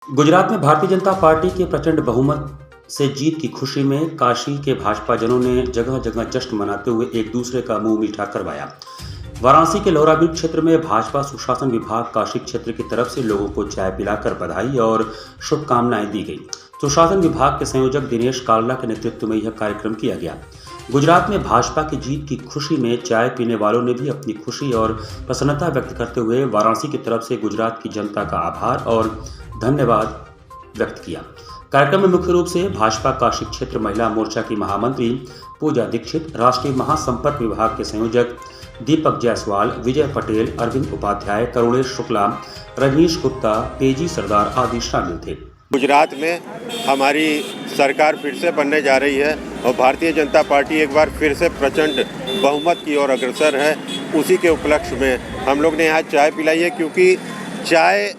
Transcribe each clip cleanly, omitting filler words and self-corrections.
गुजरात में भारतीय जनता पार्टी के प्रचंड बहुमत से जीत की खुशी में काशी के भाजपाजनों ने जगह जगह जश्न मनाते हुए एक दूसरे का मुंह मीठा करवाया। वाराणसी के लोहराबीट क्षेत्र में भाजपा सुशासन विभाग काशी क्षेत्र की तरफ से लोगों को चाय पिलाकर बधाई और शुभकामनाएं दी गई। सुशासन विभाग के संयोजक दिनेश काल्ला के नेतृत्व में यह कार्यक्रम किया गया। गुजरात में भाजपा की जीत की खुशी में चाय पीने वालों ने भी अपनी खुशी और प्रसन्नता व्यक्त करते हुए वाराणसी की तरफ से गुजरात की जनता का आभार और धन्यवाद व्यक्त किया। कार्यक्रम में मुख्य रूप से भाजपा काशी क्षेत्र महिला मोर्चा की महामंत्री पूजा दीक्षित, राष्ट्रीय महासंपर्क विभाग के संयोजक दीपक जायसवाल, विजय पटेल, अरविंद उपाध्याय, करुणेश शुक्ला, रजनीश गुप्ता, पेजी सरदार आदि शामिल थे। गुजरात में हमारी सरकार फिर से बनने जा रही है और भारतीय जनता पार्टी एक बार फिर से प्रचंड बहुमत की ओर अग्रसर है। उसी के उपलक्ष्य में हम लोग ने यहाँ चाय पिलाई है, क्योंकि चाय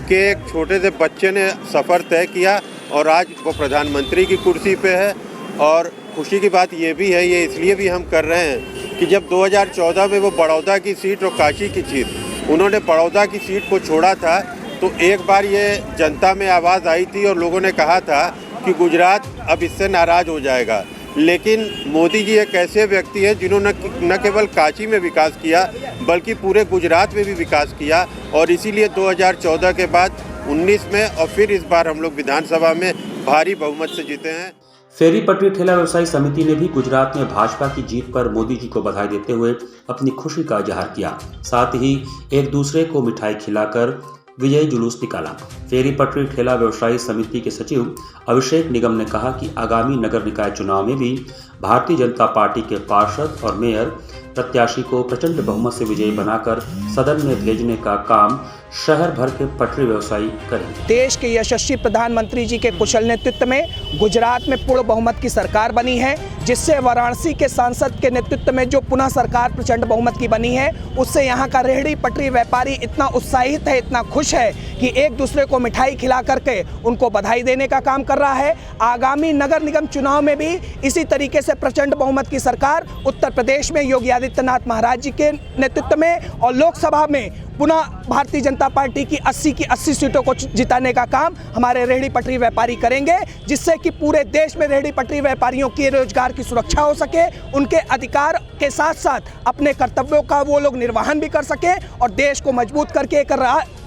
के एक छोटे से बच्चे ने सफ़र तय किया और आज वो प्रधानमंत्री की कुर्सी पे है। और खुशी की बात ये भी है, ये इसलिए भी हम कर रहे हैं कि जब 2014 में वो बड़ौदा की सीट और काशी की सीट, उन्होंने बड़ौदा की सीट को छोड़ा था, तो एक बार ये जनता में आवाज़ आई थी और लोगों ने कहा था कि गुजरात अब इससे नाराज़ हो जाएगा। लेकिन मोदी जी एक ऐसे व्यक्ति हैं जिन्होंने न केवल काशी में विकास किया बल्कि पूरे गुजरात में भी विकास किया, और इसीलिए 2014 के बाद 19 में और फिर इस बार हम लोग विधानसभा में भारी बहुमत से जीते हैं। फेरी पटरी ठेला व्यवसायी समिति ने भी गुजरात में भाजपा की जीत पर मोदी जी को बधाई देते हुए अपनी खुशी का इजहार किया। साथ ही एक दूसरे को मिठाई खिलाकर विजयी जुलूस निकाला। फेरी पटरी ठेला व्यवसायी समिति के सचिव अभिषेक निगम ने कहा कि आगामी नगर निकाय चुनाव में भी भारतीय जनता पार्टी के पार्षद और मेयर प्रत्याशी को प्रचंड बहुमत से विजयी बनाकर सदन में भेजने का काम शहर भर के पटरी व्यवसायी करेंगे। देश के यशस्वी प्रधानमंत्री जी के कुशल नेतृत्व में गुजरात में पूर्ण बहुमत की सरकार बनी है, जिससे वाराणसी के सांसद के नेतृत्व में जो पुनः सरकार प्रचंड बहुमत की बनी है, उससे यहाँ का रेहड़ी पटरी व्यापारी इतना उत्साहित है, इतना खुश है कि एक दूसरे को मिठाई खिला करके उनको बधाई देने का काम कर रहा है। आगामी नगर निगम चुनाव में भी इसी तरीके से प्रचंड बहुमत की सरकार उत्तर प्रदेश में योगी आदित्यनाथ महाराज जी के नेतृत्व में और लोकसभा में पुनः भारतीय जनता पार्टी की 80 की 80 सीटों को जिताने का काम हमारे रेहड़ी पटरी व्यापारी करेंगे, जिससे कि पूरे देश में रेहड़ी पटरी व्यापारियों के रोजगार की सुरक्षा हो सके, उनके अधिकार के साथ साथ अपने कर्तव्यों का वो लोग निर्वहन भी कर सके और देश को मजबूत करके एक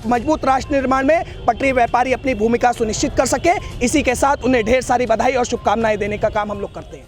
मजबूत राष्ट्र निर्माण में पटरी व्यापारी अपनी भूमिका सुनिश्चित कर सके। इसी के साथ उन्हें ढेर सारी बधाई और शुभकामनाएं देने का काम हम लोग करते हैं।